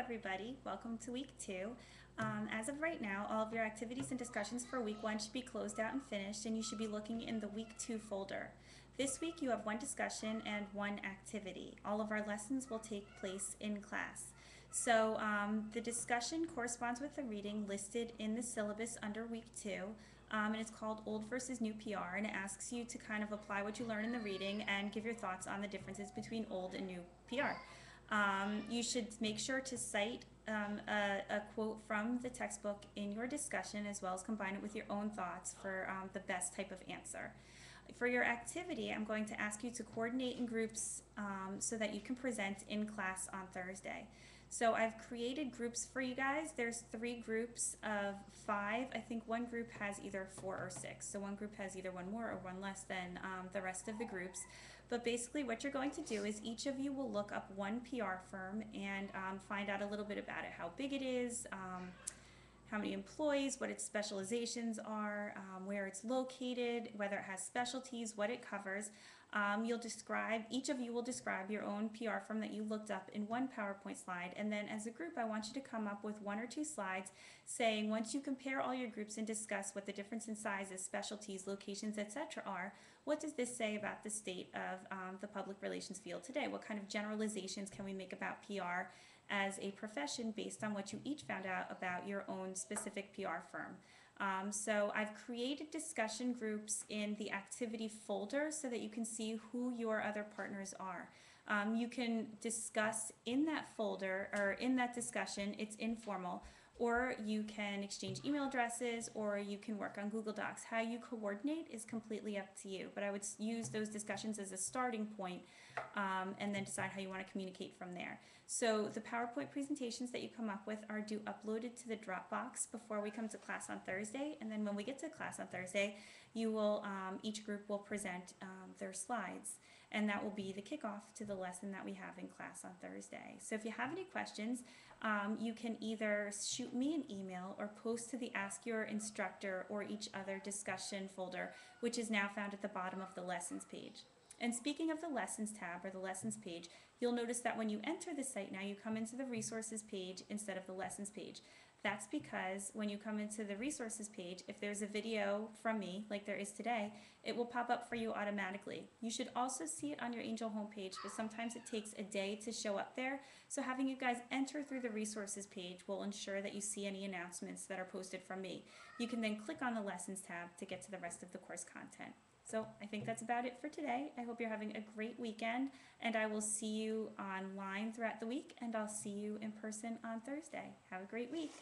everybody. Welcome to week 2. As of right now, all of your activities and discussions for week 1 should be closed out and finished, and you should be looking in the week 2 folder. This week you have one discussion and one activity. All of our lessons will take place in class. So the discussion corresponds with the reading listed in the syllabus under week 2. And it's called Old versus New PR, and it asks you to kind of apply what you learn in the reading and give your thoughts on the differences between old and new PR. You should make sure to cite a quote from the textbook in your discussion, as well as combine it with your own thoughts for the best type of answer. For your activity, I'm going to ask you to coordinate in groups so that you can present in class on Thursday. So I've created groups for you guys. There's 3 groups of 5. I think one group has either 4 or 6. So one group has either one more or one less than the rest of the groups. But basically what you're going to do is each of you will look up one PR firm and find out a little bit about it, how big it is, how many employees, what its specializations are, where it's located, whether it has specialties, what it covers. Each of you will describe your own PR firm that you looked up in one PowerPoint slide, and then as a group I want you to come up with 1 or 2 slides saying, once you compare all your groups and discuss what the difference in sizes, specialties, locations, etc. are, what does this say about the state of the public relations field today? What kind of generalizations can we make about PR as a profession based on what you each found out about your own specific PR firm? So I've created discussion groups in the activity folder so that you can see who your other partners are. You can discuss in that folder or in that discussion, it's informal, or you can exchange email addresses, or you can work on Google Docs. How you coordinate is completely up to you, but I would use those discussions as a starting point and then decide how you want to communicate from there. So the PowerPoint presentations that you come up with are due uploaded to the Dropbox before we come to class on Thursday, and then when we get to class on Thursday, you will each group will present their slides, and that will be the kickoff to the lesson that we have in class on Thursday. So if you have any questions, you can either shoot me an email or post to the Ask Your Instructor or each other discussion folder, which is now found at the bottom of the lessons page. And speaking of the lessons tab or the lessons page, you'll notice that when you enter the site now, you come into the resources page instead of the lessons page. That's because when you come into the resources page, if there's a video from me, like there is today, it will pop up for you automatically. You should also see it on your Angel homepage, but sometimes it takes a day to show up there. So having you guys enter through the resources page will ensure that you see any announcements that are posted from me. You can then click on the lessons tab to get to the rest of the course content. So I think that's about it for today. I hope you're having a great weekend, and I will see you online throughout the week, and I'll see you in person on Thursday. Have a great week.